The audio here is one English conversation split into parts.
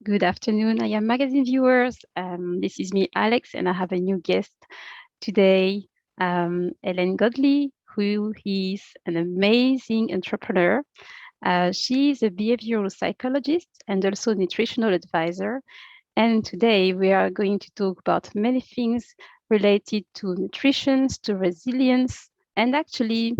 Good afternoon. I am magazine viewers. This is me, Alex, and I have a new guest today, Elaine Godley, who is an amazing entrepreneur. She is a behavioral psychologist and also nutritional advisor. And today we are going to talk about many things related to nutrition, to resilience, and actually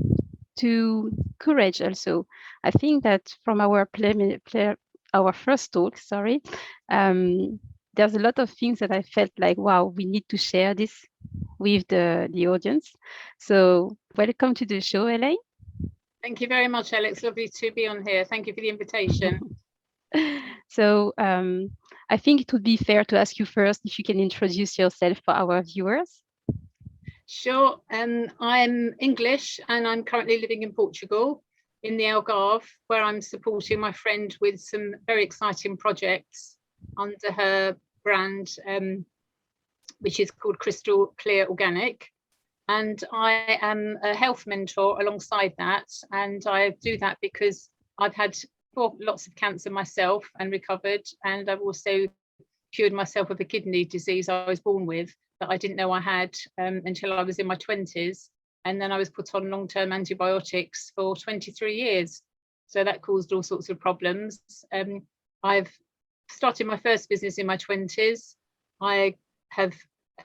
to courage also. I think that from our first talk, sorry, there's a lot of things that I felt like, wow, we need to share this with the audience. So welcome to the show, Elaine. Thank you very much, Alex. Lovely to be on here. Thank you for the invitation. So I think it would be fair to ask you first if you can introduce yourself for our viewers. Sure. I'm English and I'm currently living in Portugal in the Algarve, where I'm supporting my friend with some very exciting projects under her brand, which is called Crystal Clear Organic. And I am a health mentor alongside that. And I do that because I've had lots of cancer myself and recovered. And I've also cured myself of a kidney disease I was born with that I didn't know I had until I was in my 20s. And then I was put on long-term antibiotics for 23 years. So that caused all sorts of problems. I've started my first business in my 20s. I have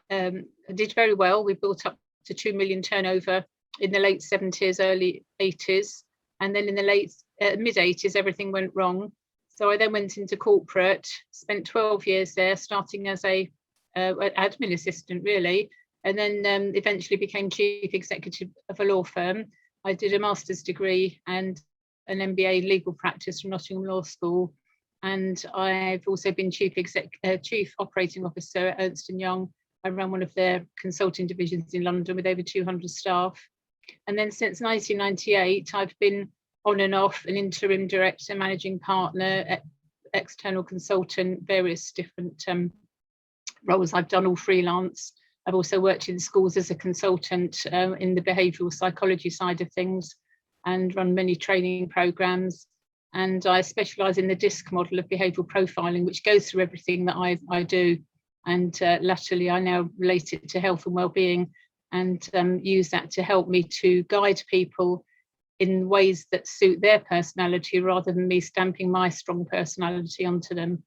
did very well. We built up to 2 million turnover in the late 70s, early 80s. And then in the mid 80s, everything went wrong. So I then went into corporate, spent 12 years there, starting as an admin assistant, really, and then eventually became chief executive of a law firm. I did a master's degree and an MBA in legal practice from Nottingham Law School. And I've also been chief operating officer at Ernst & Young. I ran one of their consulting divisions in London with over 200 staff. And then since 1998, I've been on and off an interim director, managing partner, external consultant, various different roles I've done, all freelance. I've also worked in schools as a consultant in the behavioural psychology side of things and run many training programs. And I specialise in the DISC model of behavioural profiling, which goes through everything that I do. And latterly, I now relate it to health and well-being and use that to help me to guide people in ways that suit their personality rather than me stamping my strong personality onto them,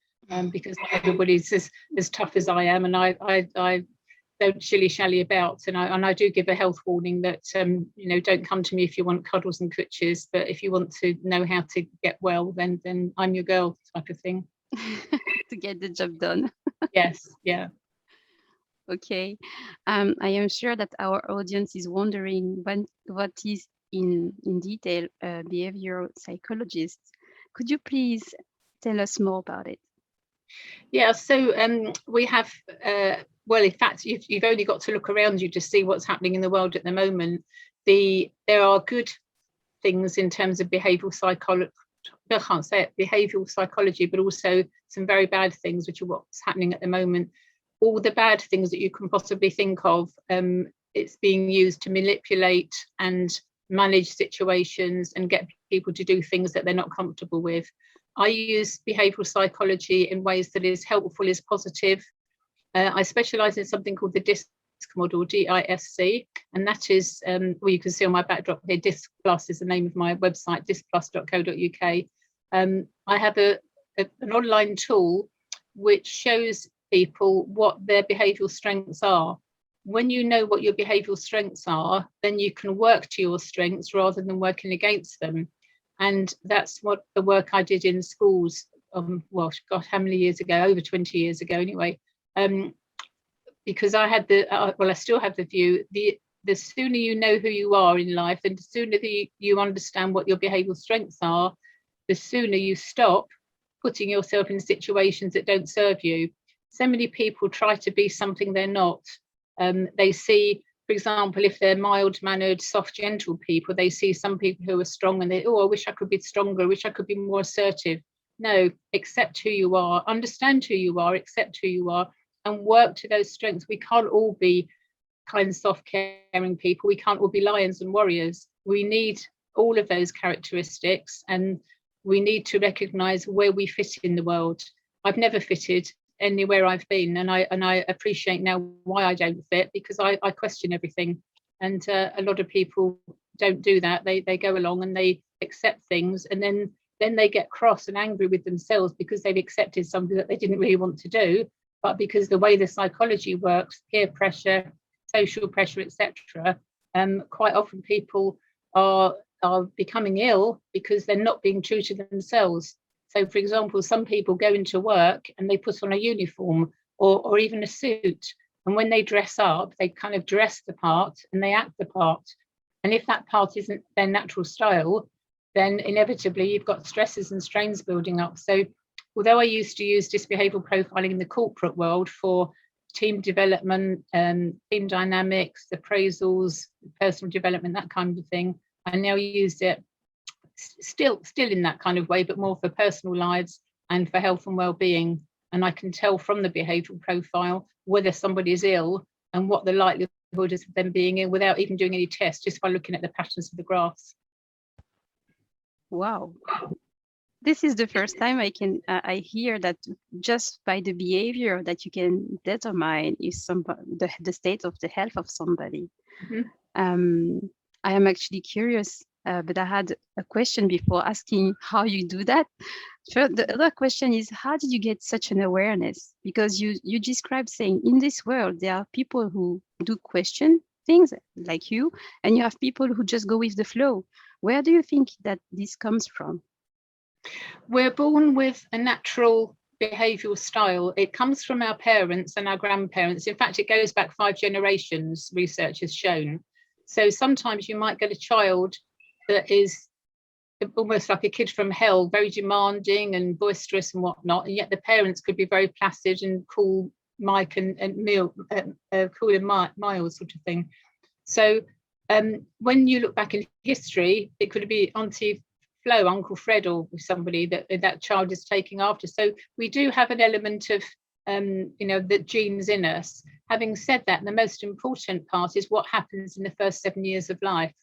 because everybody's as tough as I am, and I don't shilly-shally about, and I do give a health warning that don't come to me if you want cuddles and coochies, but if you want to know how to get well, then I'm your girl, type of thing. To get the job done. Yes, yeah. Okay. I am sure that our audience is wondering what is in detail a behavioral psychologist. Could you please tell us more about it? Yeah, so we have, well, in fact, you've only got to look around you to see what's happening in the world at the moment. There are good things in terms of behavioural psychology. I can't say it, behavioural psychology, but also some very bad things, which are what's happening at the moment. All the bad things that you can possibly think of, it's being used to manipulate and manage situations and get people to do things that they're not comfortable with. I use behavioural psychology in ways that is helpful, is positive. I specialise in something called the DISC model, DISC, and that is, well, you can see on my backdrop here, DISC Plus is the name of my website, discplus.co.uk. I have an online tool which shows people what their behavioural strengths are. When you know what your behavioural strengths are, then you can work to your strengths rather than working against them. And that's what the work I did in schools, well, gosh, how many years ago? Over 20 years ago, anyway. Because I had I still have the view, the sooner you know who you are in life and the sooner you understand what your behavioural strengths are, the sooner you stop putting yourself in situations that don't serve you. So many people try to be something they're not. They see, for example, if they're mild-mannered, soft, gentle people, they see some people who are strong and they, I wish I could be stronger, I wish I could be more assertive. No, accept who you are, understand who you are, accept who you are, and work to those strengths. We can't all be kind, soft, caring people. We can't all be lions and warriors. We need all of those characteristics, and we need to recognise where we fit in the world. I've never fitted anywhere I've been, and I appreciate now why I don't fit, because I question everything, and a lot of people don't do that. They go along and they accept things, and then they get cross and angry with themselves because they've accepted something that they didn't really want to do, but because the way the psychology works, peer pressure, social pressure, etc., quite often people are becoming ill because they're not being true to themselves. So, for example, some people go into work and they put on a uniform or even a suit. And when they dress up, they kind of dress the part and they act the part. And if that part isn't their natural style, then inevitably you've got stresses and strains building up. So although I used to use behavioural profiling in the corporate world for team development, team dynamics, appraisals, personal development, that kind of thing, I now use it still in that kind of way, but more for personal lives and for health and well-being. And I can tell from the behavioural profile whether somebody is ill and what the likelihood is of them being ill without even doing any tests, just by looking at the patterns of the graphs. Wow. This is the first time I hear that just by the behavior that you can determine if the state of the health of somebody. Mm-hmm. I am actually curious, but I had a question before asking how you do that. Sure, the other question is, how did you get such an awareness? Because you described saying in this world there are people who do question things like you, and you have people who just go with the flow. Where do you think that this comes from? We're born with a natural behavioural style. It comes from our parents and our grandparents. In fact, it goes back 5 generations, research has shown. So sometimes you might get a child that is almost like a kid from hell, very demanding and boisterous and whatnot, and yet the parents could be very placid and cool, Mike and cool and mild sort of thing. So when you look back in history, it could be Auntie Flo, Uncle Fred, or somebody that child is taking after. So we do have an element of the genes in us. Having said that, the most important part is what happens in the first 7 years of life.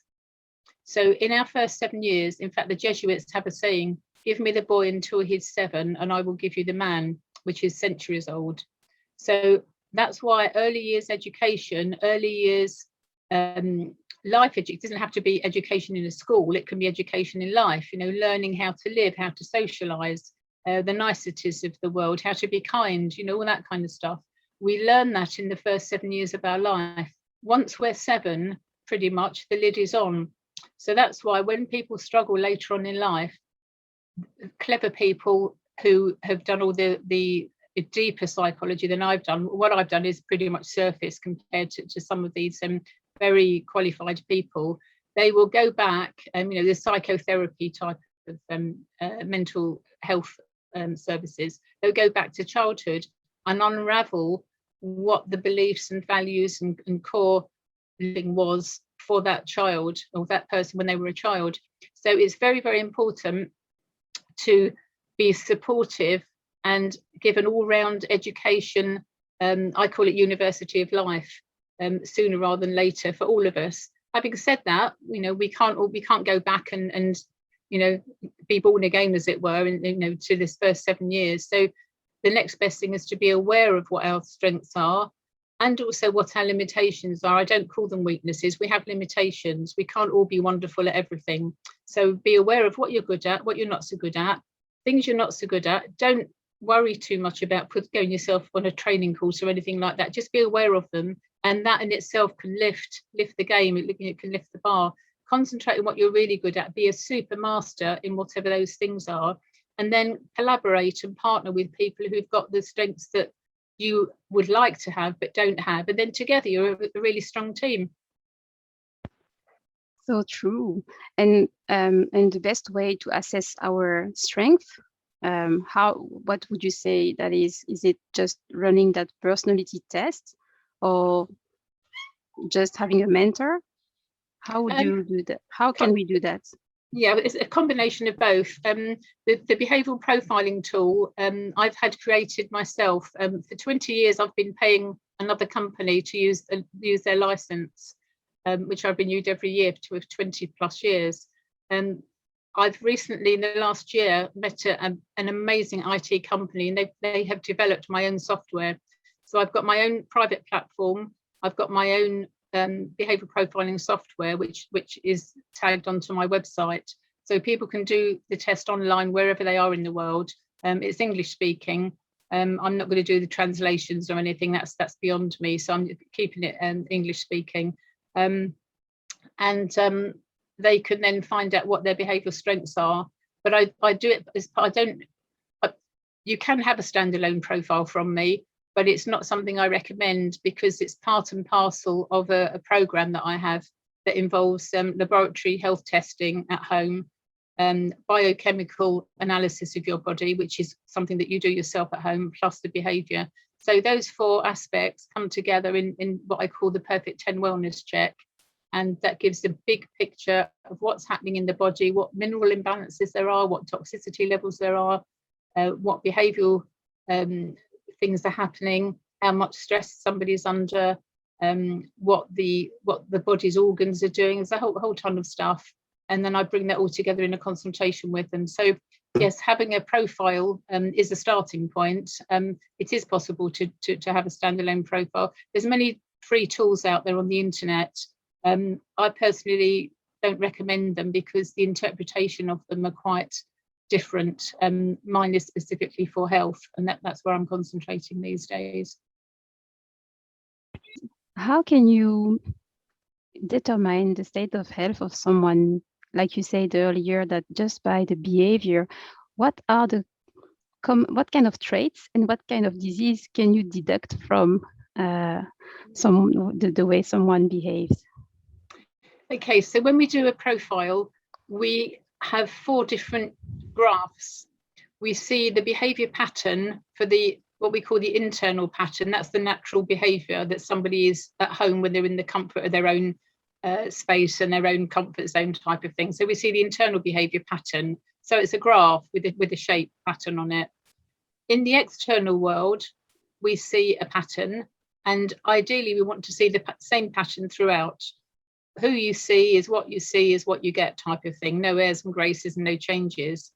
So in our first 7 years, in fact, the Jesuits have a saying, give me the boy until he's 7 and I will give you the man, which is centuries old. So that's why early years education, early years life education, doesn't have to be education in a school, it can be education in life, learning how to live, how to socialize, the niceties of the world, how to be kind, all that kind of stuff. We learn that in the first 7 years of our life. Once we're 7, pretty much the lid is on. So that's why when people struggle later on in life, clever people who have done all the deeper psychology than I've done, what I've done is pretty much surface compared to some of these very qualified people. They will go back, the psychotherapy type of mental health services, they'll go back to childhood and unravel what the beliefs and values and core living was for that child or that person when they were a child. So it's very, very important to be supportive and give an all-round education. I call it University of Life, sooner rather than later for all of us. Having said that, we can't go back and be born again, as it were, and to this first 7 years. So the next best thing is to be aware of what our strengths are and also what our limitations are. I don't call them weaknesses. We have limitations. We can't all be wonderful at everything. So be aware of what you're good at, what you're not so good at, things you're not so good at. Don't worry too much about going yourself on a training course or anything like that. Just be aware of them, and that in itself can lift the game. It can lift the bar. Concentrate on what you're really good at. Be a super master in whatever those things are, and then collaborate and partner with people who've got the strengths that you would like to have but don't have, and then together you're a really strong team. So true. And the best way to assess our strength, what would you say that is? Is it just running that personality test, or just having a mentor? How would you do that? How can we do that? Yeah, it's a combination of both. The behavioural profiling tool I've had created myself. For 20 years, I've been paying another company to use their license, which I've renewed every year for 20 plus years. I've recently, in the last year, met an amazing IT company, and they have developed my own software. So I've got my own private platform. I've got my own behavioral profiling software, which is tagged onto my website. So people can do the test online wherever they are in the world. It's English speaking. I'm not going to do the translations or anything. That's beyond me. So I'm keeping it English speaking. They can then find out what their behavioural strengths are. But I do it as I don't. You can have a standalone profile from me, but it's not something I recommend because it's part and parcel of a program that I have that involves laboratory health testing at home, biochemical analysis of your body, which is something that you do yourself at home, plus the behaviour. So those 4 aspects come together in what I call the perfect 10 wellness check. And that gives a big picture of what's happening in the body, what mineral imbalances there are, what toxicity levels there are, what behavioural things are happening, how much stress somebody's under, what the body's organs are doing. There's a whole ton of stuff. And then I bring that all together in a consultation with them. So yes, having a profile is a starting point. It is possible to have a standalone profile. There's many free tools out there on the internet. I personally don't recommend them because the interpretation of them are quite different. Mine is specifically for health, and that's where I'm concentrating these days. How can you determine the state of health of someone, like you said earlier, that just by the behavior, what kind of traits and what kind of disease can you deduct from the way someone behaves? Okay, so when we do a profile, we have 4 different graphs. We see the behavior pattern for what we call the internal pattern. That's the natural behavior that somebody is at home when they're in the comfort of their own space and their own comfort zone type of thing. So we see the internal behavior pattern. So it's a graph with a shape pattern on it. In the external world, we see a pattern, and ideally we want to see the same pattern throughout. Who you see is what you get type of thing. No airs and graces and no changes.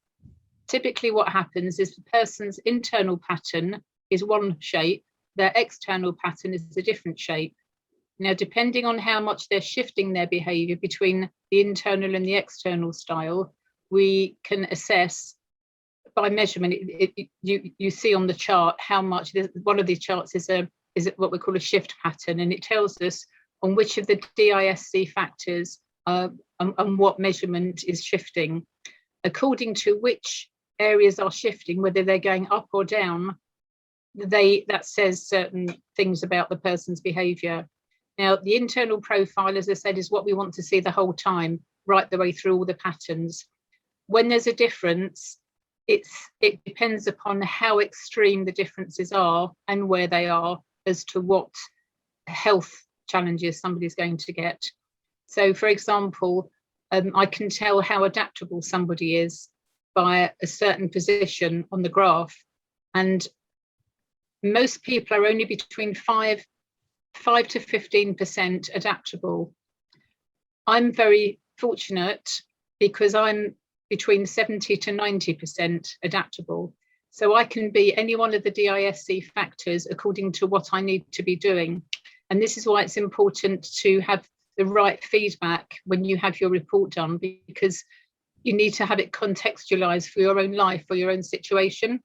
Typically what happens is the person's internal pattern is one shape, their external pattern is a different shape. Now, depending on how much they're shifting their behavior between the internal and the external style, we can assess by measurement. You see on the chart how much. One of these charts is what we call a shift pattern, and it tells us on which of the DISC factors and what measurement is shifting. According to which areas are shifting, whether they're going up or down, that says certain things about the person's behaviour. Now, the internal profile, as I said, is what we want to see the whole time, right the way through all the patterns. When there's a difference, it depends upon how extreme the differences are and where they are as to what health challenges somebody's going to get. So, for example, I can tell how adaptable somebody is by a certain position on the graph, and most people are only between 5 to 15% adaptable. I'm very fortunate because I'm between 70 to 90% adaptable. So I can be any one of the DISC factors according to what I need to be doing. And this is why it's important to have the right feedback when you have your report done, because you need to have it contextualized for your own life, for your own situation.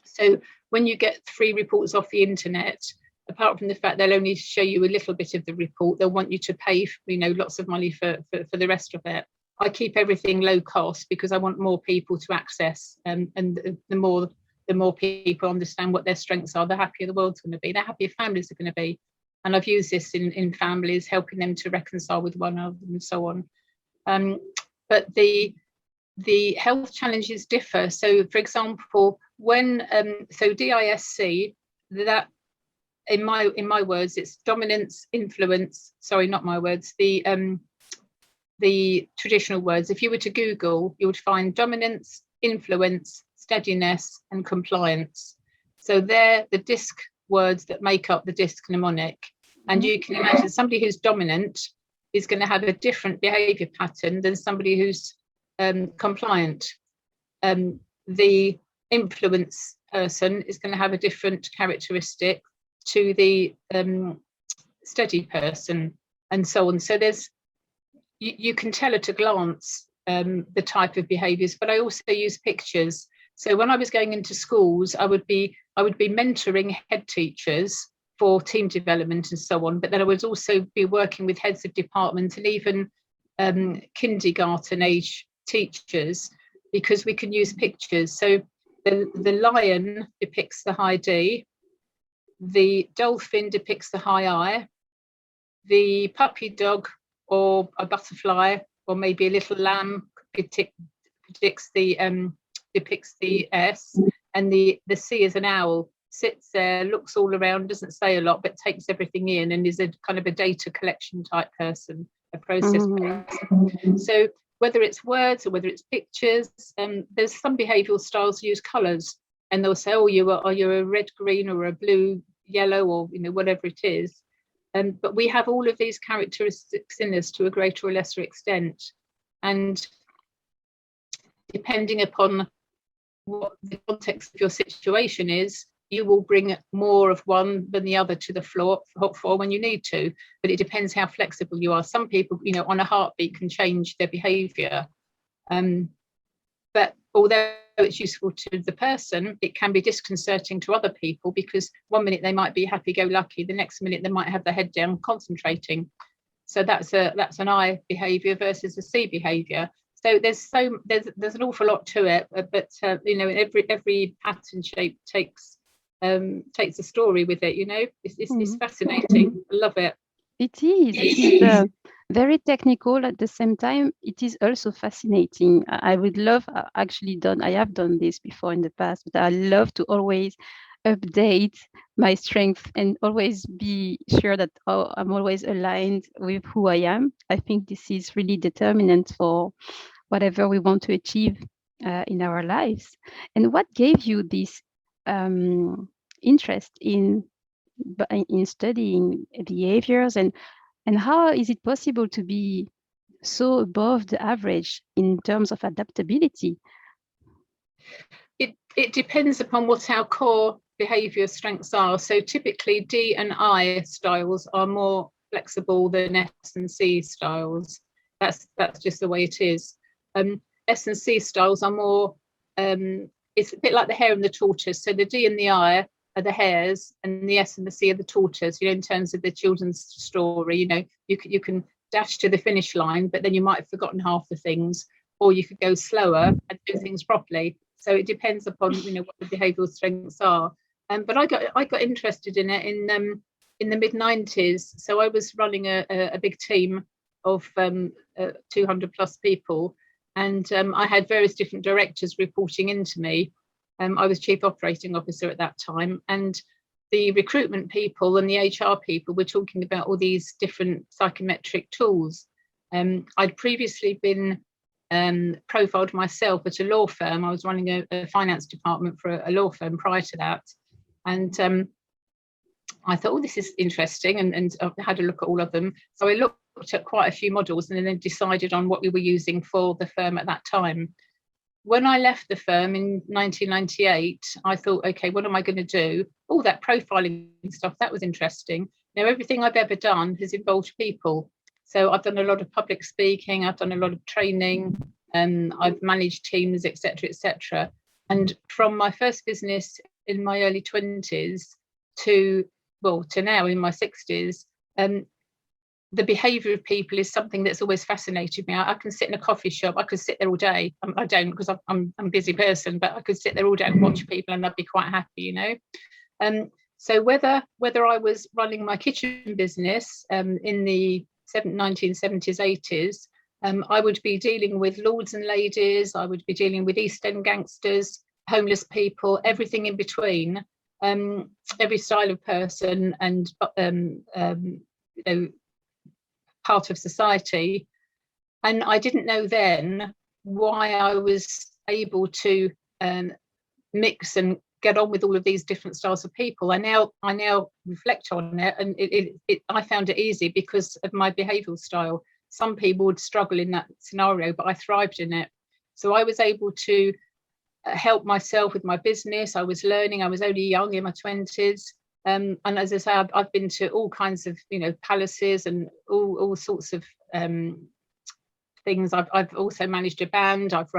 So when you get free reports off the internet, apart from the fact they'll only show you a little bit of the report, they'll want you to pay, lots of money for the rest of it. I keep everything low cost because I want more people to access, and the more people understand what their strengths are, the happier the world's going to be, the happier families are going to be. And I've used this in families, helping them to reconcile with one another and so on. But the health challenges differ. So, for example, when DISC, that in my words, it's dominance, influence. Sorry, not my words. The traditional words. If you were to Google, you would find dominance, influence, steadiness, and compliance. So they're the DISC words that make up the DISC mnemonic. And you can imagine somebody who's dominant is going to have a different behavior pattern than somebody who's compliant. The influence person is going to have a different characteristic to the steady person, and so on. So you can tell at a glance the type of behaviours, but I also use pictures. So when I was going into schools, I would be mentoring head teachers for team development and so on, but then I would also be working with heads of department and even kindergarten age teachers, because we can use pictures. So the lion depicts the high D, the dolphin depicts the high I, the puppy dog or a butterfly or maybe a little lamb depicts the S, and the C is an owl. Sits there, looks all around, doesn't say a lot, but takes everything in, and is a kind of a data collection type person, a process person. So whether it's words or whether it's pictures, there's some behavioural styles use colours, and they'll say, oh, you're a red, green, or a blue, yellow, or whatever it is. But we have all of these characteristics in us to a greater or lesser extent, and depending upon what the context of your situation is, you will bring more of one than the other to the floor when you need to. But it depends how flexible you are. Some people, on a heartbeat can change their behaviour. But although it's useful to the person, it can be disconcerting to other people, because one minute they might be happy-go-lucky, the next minute they might have their head down concentrating. So that's an I behaviour versus a C behaviour. So there's an awful lot to it, but every pattern shape takes a story with it. It's fascinating. I love it. It is very technical. At the same time, it is also fascinating. I would love, I have done this before in the past, but I love to always update my strength and always be sure that I'm always aligned with who I am. I think this is really determinant for whatever we want to achieve in our lives. And what gave you this interest in studying behaviors, and how is it possible to be so above the average in terms of adaptability? It depends upon what our core behaviour strengths are. So typically D and I styles are more flexible than S and C styles. That's just the way it is. S and C styles are more, it's a bit like the hare and the tortoise. So the D and the I are the hares, and the S and the C are the tortoise. In terms of the children's story, you can dash to the finish line, but then you might have forgotten half the things, or you could go slower and do things properly. So it depends upon what the behavioural strengths are. But I got interested in it in the mid-90s. So I was running a big team of 200 plus people, and I had various different directors reporting into me. I was chief operating officer at that time, and the recruitment people and the HR people were talking about all these different psychometric tools. I'd previously been profiled myself at a law firm. I was running a finance department for a law firm prior to that, and I thought, this is interesting, and I had a look at all of them. So I looked at quite a few models and then decided on what we were using for the firm at that time. When I left the firm in 1998, I thought, okay, what am I going to do? All that profiling stuff, that was interesting. Everything I've ever done has involved people. So I've done a lot of public speaking, I've done a lot of training, I've managed teams, etc., etc. And from my first business in my early 20s to now in my 60s, the behaviour of people is something that's always fascinated me. I can sit in a coffee shop, I could sit there all day. I don't, because I'm a busy person, but I could sit there all day and watch people, and I'd be quite happy, So whether I was running my kitchen business in the 1970s, 80s, I would be dealing with lords and ladies, I would be dealing with East End gangsters, homeless people, everything in between, every style of person, and part of society. And I didn't know then why I was able to mix and get on with all of these different styles of people. I now reflect on it, and I found it easy because of my behavioural style. Some people would struggle in that scenario, but I thrived in it. So I was able to help myself with my business. I was learning. I was only young, in my 20s. And as I say, I've been to all kinds of, palaces and all sorts of things. I've also managed a band. I've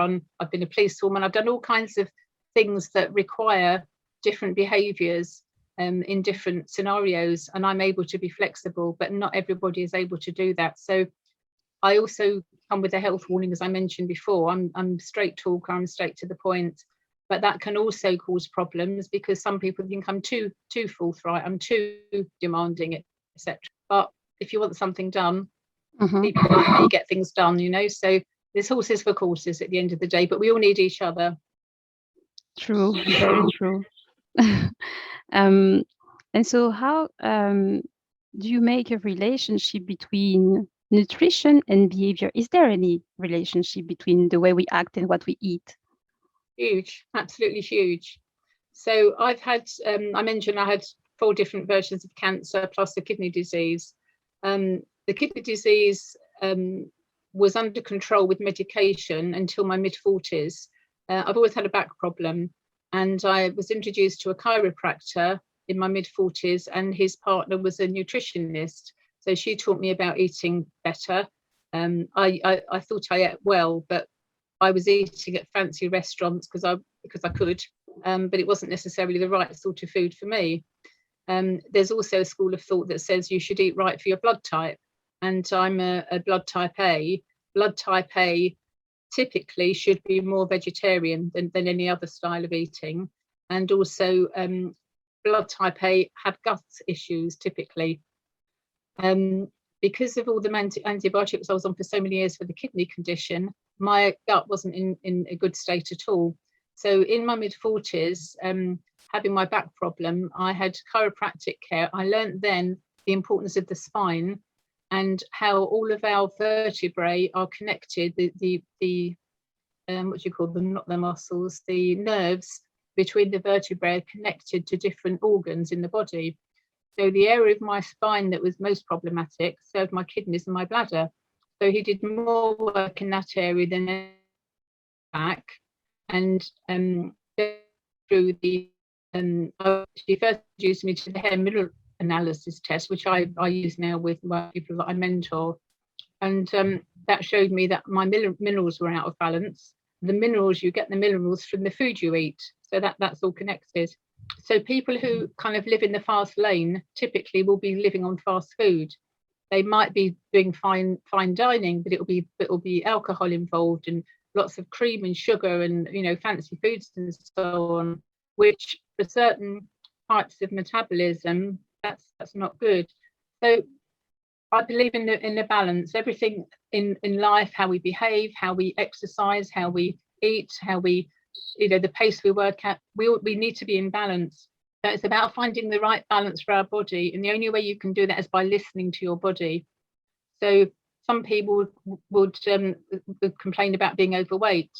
been a policewoman. I've done all kinds of things that require different behaviours in different scenarios, and I'm able to be flexible, but not everybody is able to do that. So I also come with a health warning, as I mentioned before. I'm straight talker, I'm straight to the point, but that can also cause problems because some people can come too forthright, I'm too demanding, etc. But if you want something done, people like me get things done, so there's horses for courses at the end of the day, but we all need each other. True, very true. And so how do you make a relationship between nutrition and behavior? Is there any relationship between the way we act and what we eat? Huge, absolutely huge. So I've had, I mentioned I had 4 different versions of cancer plus the kidney disease. The kidney disease was under control with medication until my mid-40s. I've always had a back problem, and I was introduced to a chiropractor in my mid-40s, and his partner was a nutritionist. So she taught me about eating better. I thought I ate well, but I was eating at fancy restaurants because I could, but it wasn't necessarily the right sort of food for me. There's also a school of thought that says you should eat right for your blood type, and I'm a blood type A. Blood type A typically should be more vegetarian than any other style of eating, and also blood type A have gut issues typically. Because of all the antibiotics I was on for so many years for the kidney condition, my gut wasn't in a good state at all. So in my mid-40s, having my back problem, I had chiropractic care. I learned then the importance of the spine and how all of our vertebrae are connected, the what do you call them, not the muscles, the nerves between the vertebrae are connected to different organs in the body. So the area of my spine that was most problematic served my kidneys and my bladder. So he did more work in that area than back. And through the she first introduced me to the hair mineral analysis test, which I use now with my people that I mentor. And that showed me that my minerals were out of balance. The minerals, you get the minerals from the food you eat. So that's all connected. So people who kind of live in the fast lane typically will be living on fast food. They might be doing fine dining, but it will be alcohol involved and lots of cream and sugar and fancy foods and so on, which for certain types of metabolism that's not good. So I believe in the balance. Everything in life, how we behave, how we exercise, how we eat, how we the pace we work at, we need to be in balance. So it's about finding the right balance for our body, and the only way you can do that is by listening to your body. So some people would complain about being overweight.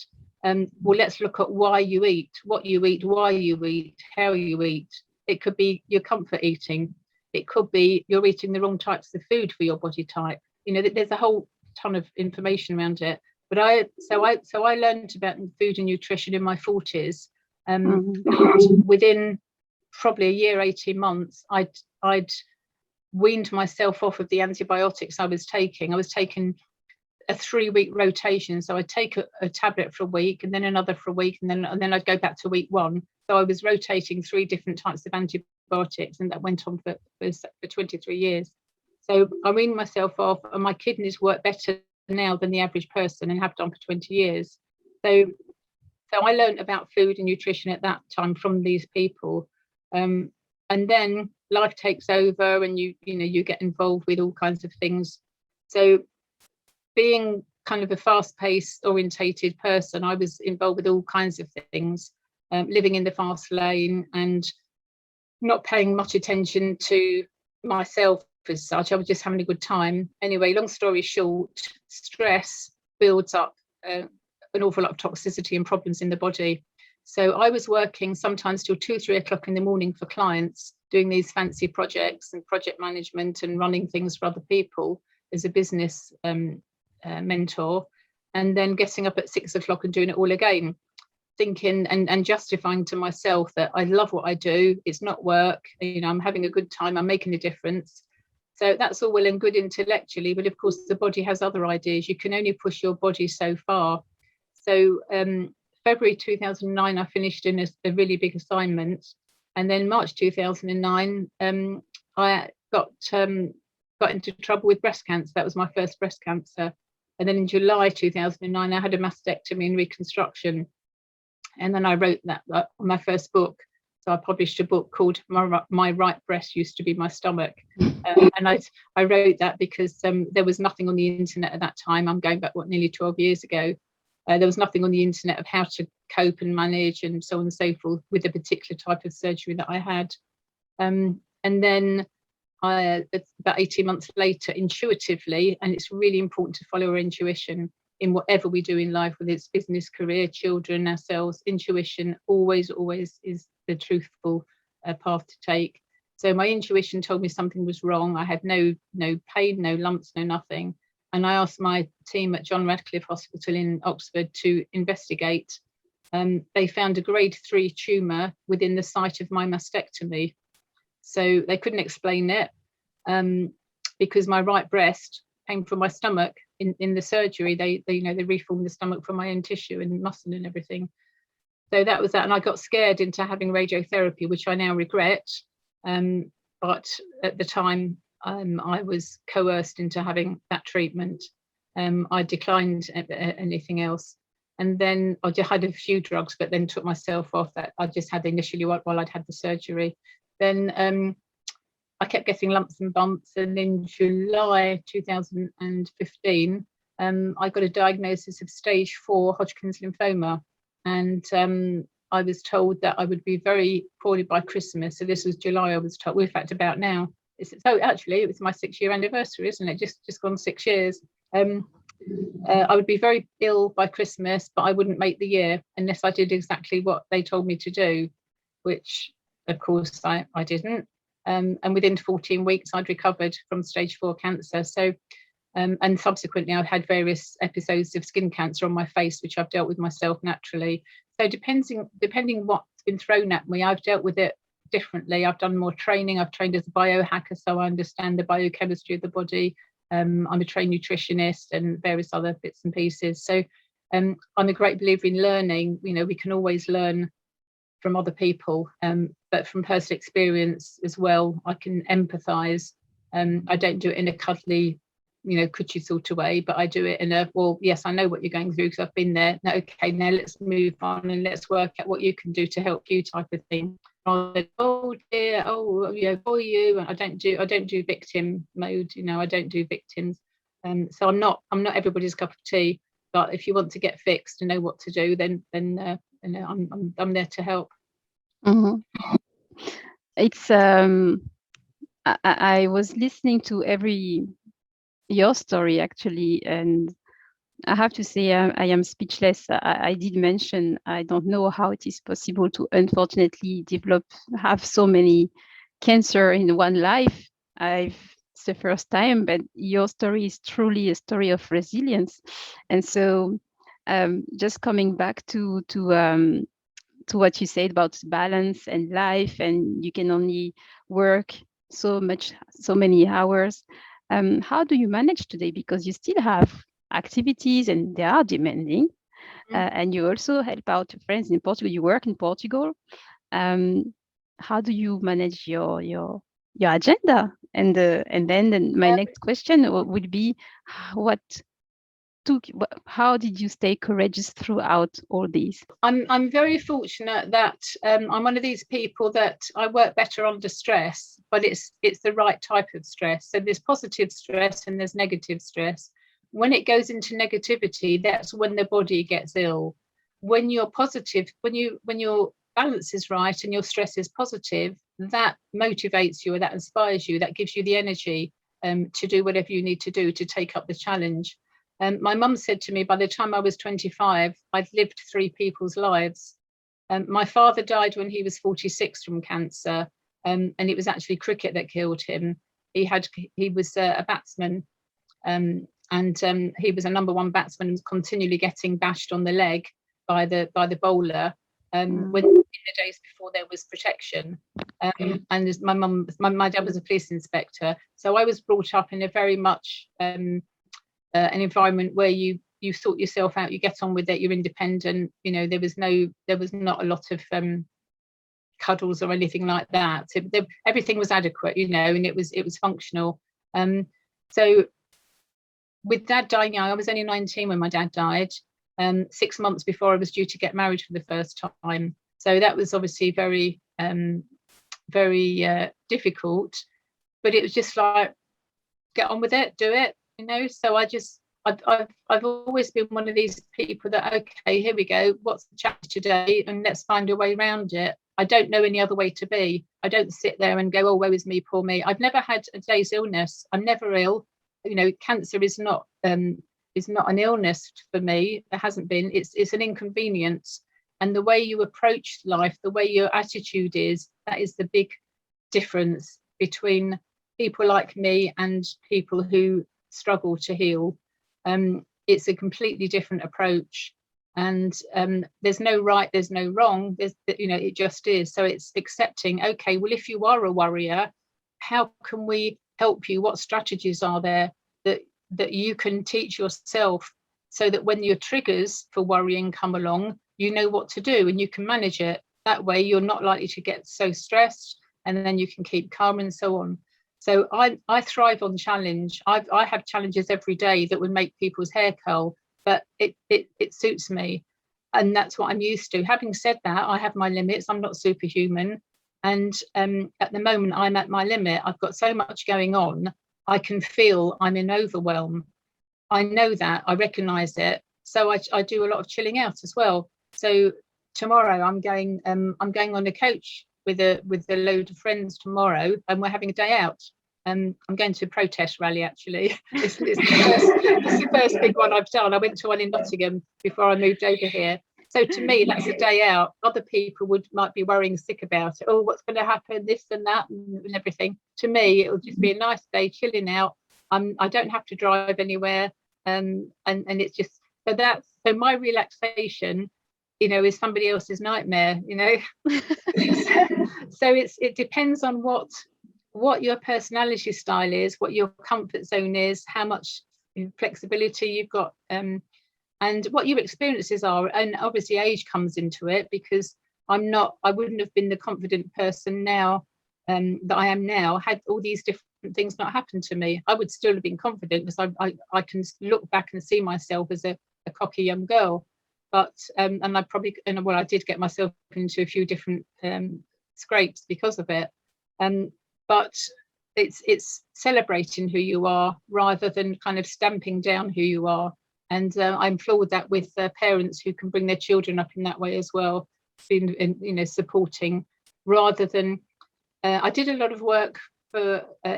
Well, let's look at why you eat, what you eat, why you eat, how you eat. It could be your comfort eating. It could be you're eating the wrong types of food for your body type. There's a whole ton of information around it. But I learned about food and nutrition in my 40s. Within probably a year, 18 months, I'd weaned myself off of the antibiotics I was taking. I was taking a 3-week rotation. So I'd take a tablet for a week and then another for a week, and then I'd go back to week 1. So I was rotating 3 different types of antibiotics, and that went on for 23 years. So I weaned myself off, and my kidneys work better now than the average person and have done for 20 years. So I learned about food and nutrition at that time from these people. And then life takes over, and you get involved with all kinds of things. So being kind of a fast-paced orientated person, I was involved with all kinds of things, living in the fast lane and not paying much attention to myself as such. I was just having a good time. Anyway, long story short, stress builds up an awful lot of toxicity and problems in the body. So I was working sometimes till 2-3 o'clock in the morning for clients, doing these fancy projects and project management and running things for other people as a business mentor. and then getting up at 6 o'clock and doing it all again, thinking and justifying to myself that I love what I do. It's not work. I'm having a good time. I'm making a difference. So that's all well and good intellectually, but of course the body has other ideas. You can only push your body so far. So February 2009, I finished in a really big assignment, and then March 2009, I got into trouble with breast cancer. That was my first breast cancer. And then in July 2009, I had a mastectomy and reconstruction. And then I wrote that my first book. So I published a book called My Right Breast Used to Be My Stomach. And I wrote that because there was nothing on the internet at that time. I'm going back, nearly 12 years ago. There was nothing on the internet of how to cope and manage and so on and so forth with a particular type of surgery that I had. And then about 18 months later, intuitively, and it's really important to follow our intuition in whatever we do in life, whether it's business, career, children, ourselves. Intuition always is the truthful path to take. So my intuition told me something was wrong. I had no pain, no lumps, no nothing. And I asked my team at John Radcliffe Hospital in Oxford to investigate. They found a grade 3 tumour within the site of my mastectomy. So they couldn't explain it because my right breast came from my stomach. In the surgery, they reformed the stomach from my own tissue and muscle and everything. So that was that. And I got scared into having radiotherapy, which I now regret. But at the time, I was coerced into having that treatment. I declined anything else. And then I just had a few drugs, but then took myself off that. I just had initially while I'd had the surgery. Then I kept getting lumps and bumps. And in July 2015, I got a diagnosis of stage 4 Hodgkin's lymphoma. And I was told that I would be very poorly by Christmas. So this was July, I was told. Well, in fact, about now. So actually, it was my 6-year anniversary, isn't it? Just gone 6 years. I would be very ill by Christmas, but I wouldn't make the year unless I did exactly what they told me to do, which, of course, I didn't. And within 14 weeks, I'd recovered from stage 4 cancer. So, and subsequently, I've had various episodes of skin cancer on my face, which I've dealt with myself naturally. So depending what's been thrown at me, I've dealt with it differently. I've done more training. I've trained as a biohacker, so I understand the biochemistry of the body. I'm a trained nutritionist and various other bits and pieces. So I'm a great believer in learning. We can always learn from other people, but from personal experience as well, I can empathise. I don't do it in a cuddly, could you sort of way, but I do it in a, well, yes, I know what you're going through because I've been there. No, okay, now let's move on and let's work out what you can do to help you, type of thing. Oh dear, for you. And I don't do victim mode. I don't do victims. So I'm not everybody's cup of tea. But if you want to get fixed and know what to do, then I'm there to help. Mm-hmm. It's I was listening to your story actually, and I have to say I am speechless. I did mention I don't know how it is possible to unfortunately have so many cancer in one life. It's the first time, but your story is truly a story of resilience. And so just coming back to what you said about balance and life, and you can only work so many hours. How do you manage today? Because you still have activities and they are demanding, and you also help out your friends in Portugal. You work in Portugal. How do you manage your agenda? And then my next question would be, how did you stay courageous throughout all these? I'm very fortunate that I'm one of these people that I work better under stress, but it's the right type of stress. So there's positive stress and there's negative stress. When it goes into negativity, that's when the body gets ill. When you're positive, when your balance is right and your stress is positive, that motivates you, or that inspires you, that gives you the energy to do whatever you need to do to take up the challenge. My mum said to me, by the time I was 25, I'd lived 3 people's lives. My father died when he was 46 from cancer, and it was actually cricket that killed him. He was a batsman, and he was a number one batsman and was continually getting bashed on the leg by the bowler. When in the days before there was protection, and my dad was a police inspector, so I was brought up in a very much an environment where you sort yourself out, you get on with it, you're independent. There was not a lot of cuddles or anything like that. Everything was adequate, and it was functional. So with Dad dying young, I was only 19 when my dad died. 6 months before I was due to get married for the first time. So that was obviously very, very difficult. But it was just like, get on with it, do it, So I've always been one of these people that, okay, here we go. What's the challenge today? And let's find a way around it. I don't know any other way to be. I don't sit there and go, oh, woe is me, poor me. I've never had a day's illness. I'm never ill. Cancer is not an illness for me. It hasn't been. It's an inconvenience. And the way you approach life, the way your attitude is, that is the big difference between people like me and people who struggle to heal. It's a completely different approach. And there's no right, there's no wrong. It just is. So it's accepting, okay, well, if you are a worrier, how can we help you? What strategies are there that you can teach yourself, so that when your triggers for worrying come along, you know what to do and you can manage it. That way you're not likely to get so stressed, and then you can keep calm and so on. So I thrive on challenge. I have challenges every day that would make people's hair curl, but it suits me, and that's what I'm used to. Having said that, I have my limits. I'm not superhuman, and at the moment I'm at my limit. I've got so much going on. I can feel I'm in overwhelm. I know that, I recognise it. So I do a lot of chilling out as well. So tomorrow I'm going on a coach with a load of friends tomorrow, and we're having a day out. I'm going to a protest rally, actually. It's the first big one I've done. I went to one in Nottingham before I moved over here. So to me, that's a day out. Other people might be worrying sick about it. Oh, what's going to happen? This and that and everything. To me, it'll just be a nice day, chilling out. I don't have to drive anywhere, and it's just so my relaxation, is somebody else's nightmare. So it depends on what your personality style is, what your comfort zone is, how much flexibility you've got. And what your experiences are, and obviously age comes into it, because I wouldn't have been the confident person now that I am now had all these different things not happened to me. I would still have been confident, because I can look back and see myself as a cocky young girl. But I did get myself into a few different scrapes because of it. But it's celebrating who you are rather than kind of stamping down who you are. And I applaud that with parents who can bring their children up in that way as well, supporting, rather than I did a lot of work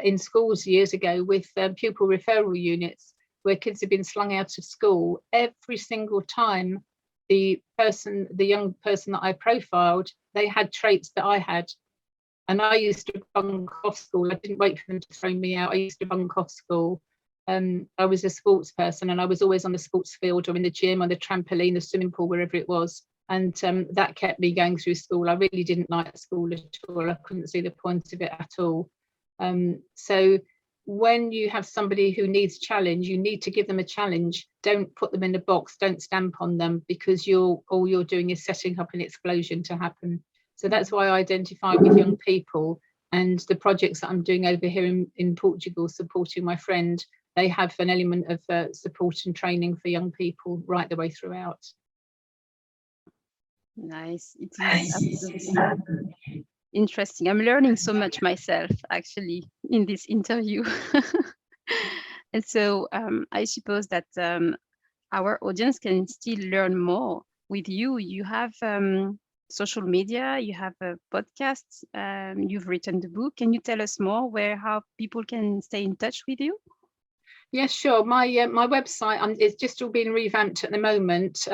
in schools years ago with pupil referral units, where kids have been slung out of school. Every single time the young person that I profiled, they had traits that I had. And I used to bunk off school. I didn't wait for them to throw me out. I used to bunk off school. I was a sports person, and I was always on the sports field or in the gym, on the trampoline, the swimming pool, wherever it was. And that kept me going through school. I really didn't like school at all. I couldn't see the point of it at all. So when you have somebody who needs challenge, you need to give them a challenge. Don't put them in a box. Don't stamp on them, because all you're doing is setting up an explosion to happen. So that's why I identify with young people, and the projects that I'm doing over here in Portugal, supporting my friend, they have an element of support and training for young people right the way throughout. Nice. It is absolutely interesting. I'm learning so much myself, actually, in this interview. And so I suppose that our audience can still learn more with you. You have social media, you have a podcast, you've written the book. Can you tell us more how people can stay in touch with you? Yes, sure. My website is just all being revamped at the moment.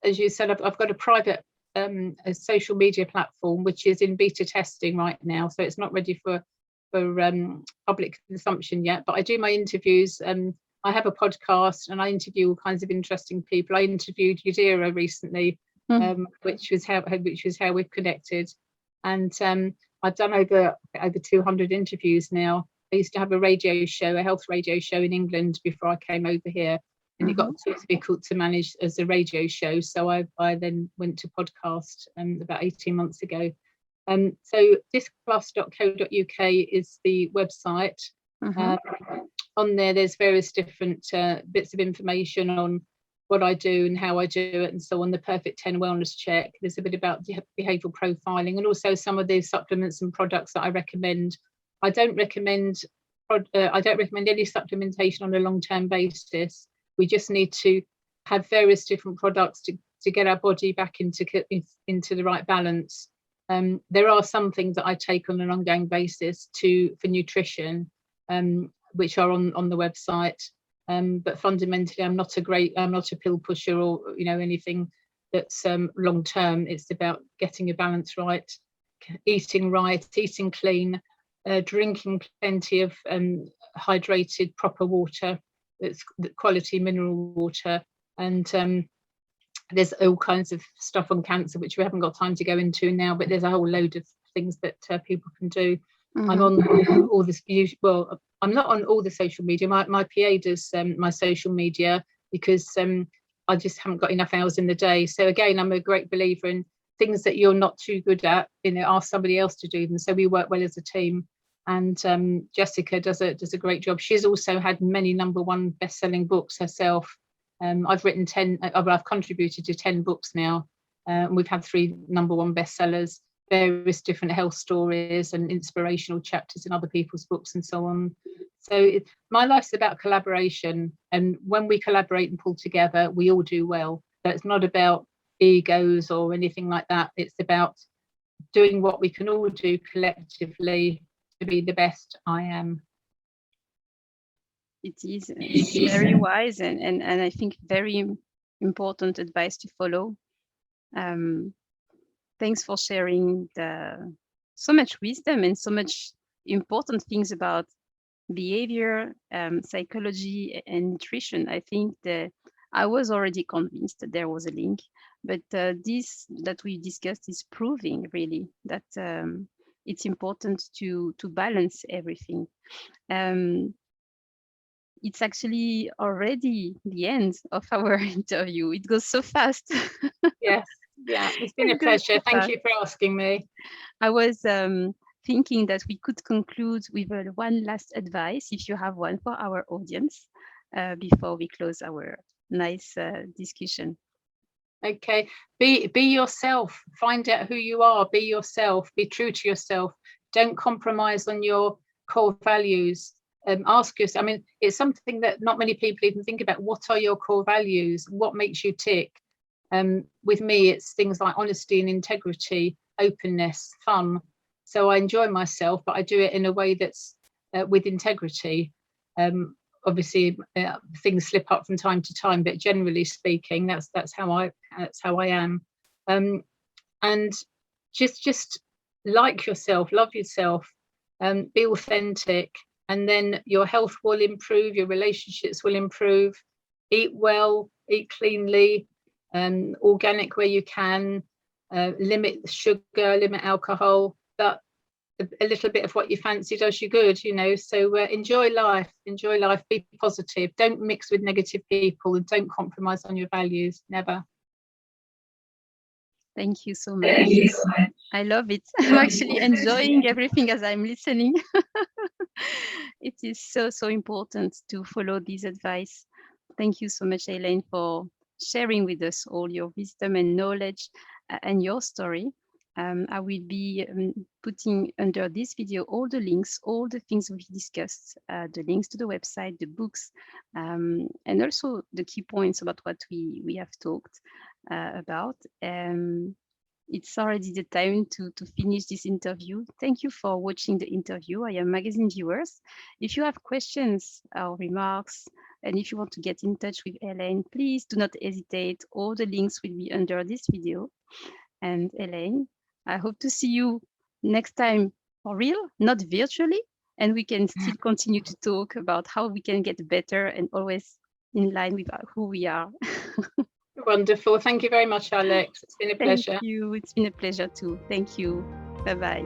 As you said, I've got a private a social media platform which is in beta testing right now, so it's not ready for public consumption yet. But I do my interviews I have a podcast and I interview all kinds of interesting people. I interviewed Yadira recently, which was how we've connected. And I've done over 200 interviews now. I used to have a radio show, a health radio show in England before I came over here, and it got too difficult to manage as a radio show. So I then went to podcast about 18 months ago. So discplus.co.uk is the website. On there's various different bits of information on what I do and how I do it, and so on. The Perfect 10 Wellness Check. There's a bit about behavioural profiling, and also some of the supplements and products that I recommend. I don't recommend any supplementation on a long-term basis. We just need to have various different products to get our body back into the right balance. There are some things that I take on an ongoing basis for nutrition, which are on the website. But fundamentally, I'm not a pill pusher or anything that's long term. It's about getting your balance right, eating clean, drinking plenty of hydrated, proper water, that's quality mineral water, and there's all kinds of stuff on cancer which we haven't got time to go into now. But there's a whole load of things that people can do. I'm on all this. Well, I'm not on all the social media. My PA does my social media because I just haven't got enough hours in the day. So again, I'm a great believer in things that you're not too good at, ask somebody else to do them. So we work well as a team. And Jessica does a great job. She's also had many #1 best-selling books herself. I've written 10. I've contributed to 10 books now. We've had 3 #1 bestsellers, various different health stories and inspirational chapters in other people's books and so on. So my life's about collaboration, and when we collaborate and pull together, we all do well. So it's not about egos or anything like that. It's about doing what we can all do collectively to be the best I am. It's very wise and I think very important advice to follow. Thanks for sharing so much wisdom and so much important things about behavior, psychology, and nutrition. I think that I was already convinced that there was a link, but this that we discussed is proving really that it's important to balance everything. It's actually already the end of our interview. It goes so fast. Yes, yeah, it's been a pleasure. Thank you for asking me. I was thinking that we could conclude with one last advice, if you have one for our audience, before we close our nice discussion. Okay, be yourself. Find out who you are. Be yourself. Be true to yourself. Don't compromise on your core values. Ask yourself. I mean, it's something that not many people even think about. What are your core values? What makes you tick? With me, it's things like honesty and integrity, openness, fun. So I enjoy myself, but I do it in a way that's with integrity. Obviously, things slip up from time to time, but generally speaking, that's how I am. And just like yourself, love yourself, be authentic, and then your health will improve, your relationships will improve. Eat well, eat cleanly, organic where you can, limit sugar, limit alcohol, but a little bit of what you fancy does you good, so enjoy life, be positive, don't mix with negative people, and don't compromise on your values, never. Thank you so much. I love it. I'm actually enjoying everything as I'm listening. It is so important to follow this advice. Thank you so much, Elaine, for sharing with us all your wisdom and knowledge and your story. I will be putting under this video all the links, all the things we discussed, the links to the website, the books, and also the key points about what we have talked about. It's already the time to finish this interview. Thank you for watching the interview. I am magazine viewers. If you have questions or remarks, and if you want to get in touch with Elaine, please do not hesitate. All the links will be under this video. And Elaine, I hope to see you next time for real, not virtually. and we can still continue to talk about how we can get better and always in line with who we are. Wonderful. Thank you very much, Alex. It's been a Thank pleasure. you. It's been a pleasure too. Thank you. Bye bye.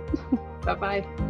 Bye bye.